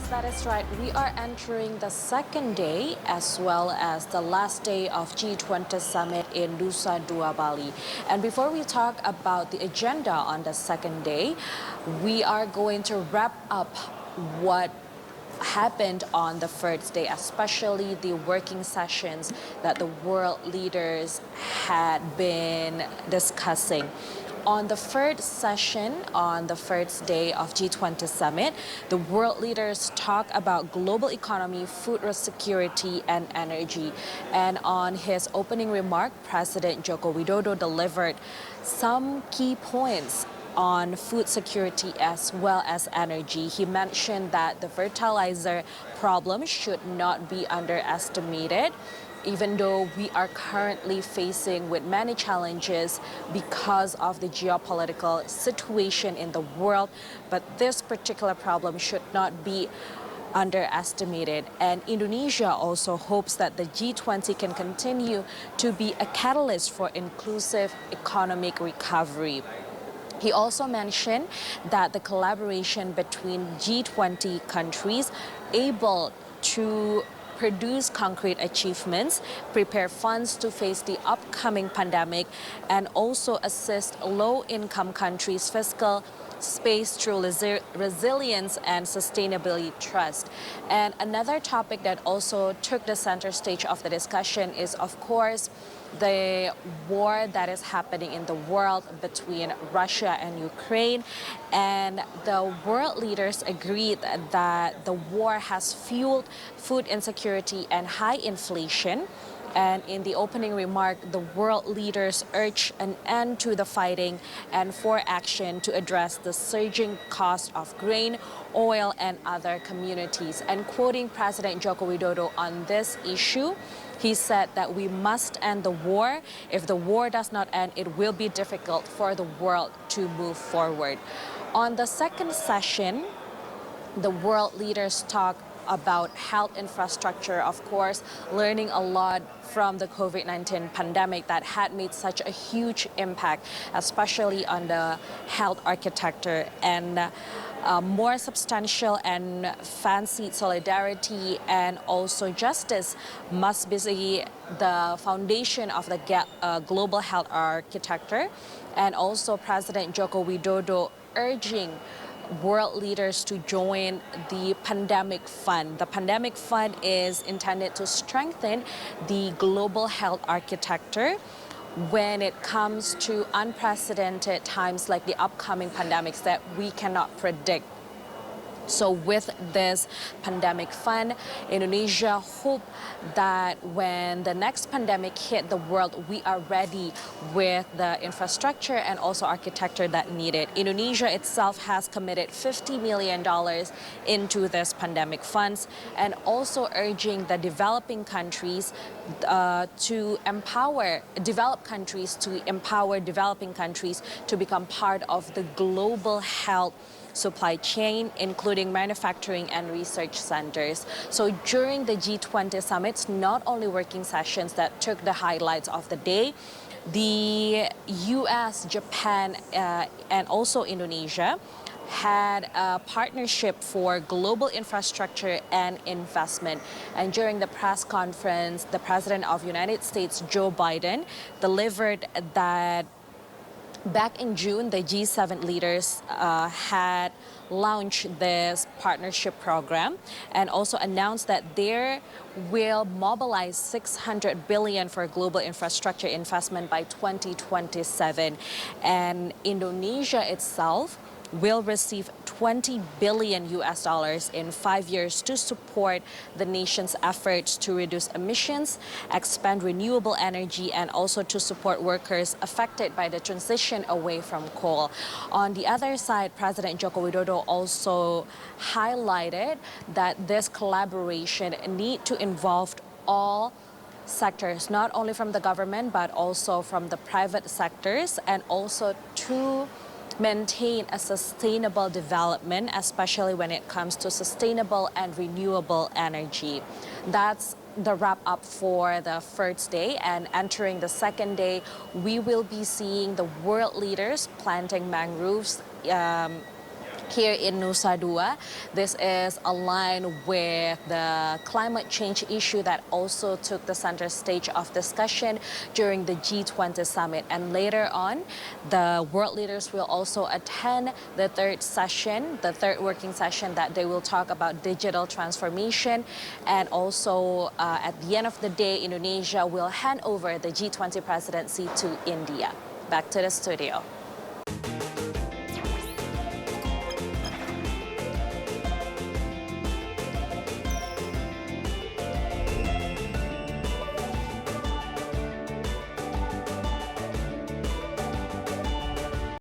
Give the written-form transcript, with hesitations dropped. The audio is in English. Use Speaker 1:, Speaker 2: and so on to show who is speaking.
Speaker 1: That is right. We are entering the second day as well as the last day of G20 summit in Nusa Dua, Bali. And before we talk about the agenda on the second day, we are going to wrap up what happened on the first day, especially the working sessions that the world leaders had been discussing. On the first session, on the first day of G20 summit, the world leaders talk about global economy, food security, and energy. And on his opening remark, President Jokowi delivered some key points on food security as well as energy. He mentioned that the fertilizer problem should not be underestimated, even though we are currently facing with many challenges because of the geopolitical situation in the world. But this particular problem should not be underestimated. And Indonesia also hopes that the G20 can continue to be a catalyst for inclusive economic recovery. He also mentioned that the collaboration between G20 countries able to produce concrete achievements, prepare funds to face the upcoming pandemic, and also assist low-income countries' fiscal space through resilience and sustainability trust. And another topic that also took the center stage of the discussion is, of course, the war that is happening in the world between Russia and Ukraine. And the world leaders agreed that the war has fueled food insecurity and high inflation. And in the opening remark, the world leaders urged an end to the fighting and for action to address the surging cost of grain, oil, and other commodities. And quoting President Joko Widodo on this issue, he said that we must end the war. If the war does not end, it will be difficult for the world to move forward. On the second session, the world leaders talked about health infrastructure, of course, learning a lot from the COVID-19 pandemic that had made such a huge impact, especially on the health architecture. And more substantial and fancied solidarity and also justice must be the foundation of the global health architecture. And also President Joko Widodo urging world leaders to join the pandemic fund. The pandemic fund is intended to strengthen the global health architecture when it comes to unprecedented times like the upcoming pandemics that we cannot predict. So with this pandemic fund, Indonesia hope that when the next pandemic hit the world, we are ready with the infrastructure and also architecture that needed. Indonesia itself has committed $50 million into this pandemic funds, and also urging the developing countries to empower developing countries to become part of the global health supply chain, including manufacturing and research centers. So during the G20 summits, not only working sessions that took the highlights of the day, the US, Japan, and also Indonesia had a partnership for global infrastructure and investment. And during the press conference, the President of the United States, Joe Biden, delivered that back in June, the G7 leaders had launched this partnership program and also announced that they will mobilize $600 billion for global infrastructure investment by 2027. And Indonesia itself will receive $20 billion in 5 years to support the nation's efforts to reduce emissions, expand renewable energy, and also to support workers affected by the transition away from coal. On the other side, President Joko Widodo also highlighted that this collaboration need to involve all sectors, not only from the government, but also from the private sectors, and also to maintain a sustainable development, especially when it comes to sustainable and renewable energy. That's the wrap up for the first day, and entering the second day, we will be seeing the world leaders planting mangroves here in Nusa Dua. This is aligned with the climate change issue that also took the center stage of discussion during the G20 summit. And later on, the world leaders will also attend the third session, the third working session, that they will talk about digital transformation. And also at the end of the day, Indonesia will hand over the G20 presidency to India. Back to the studio.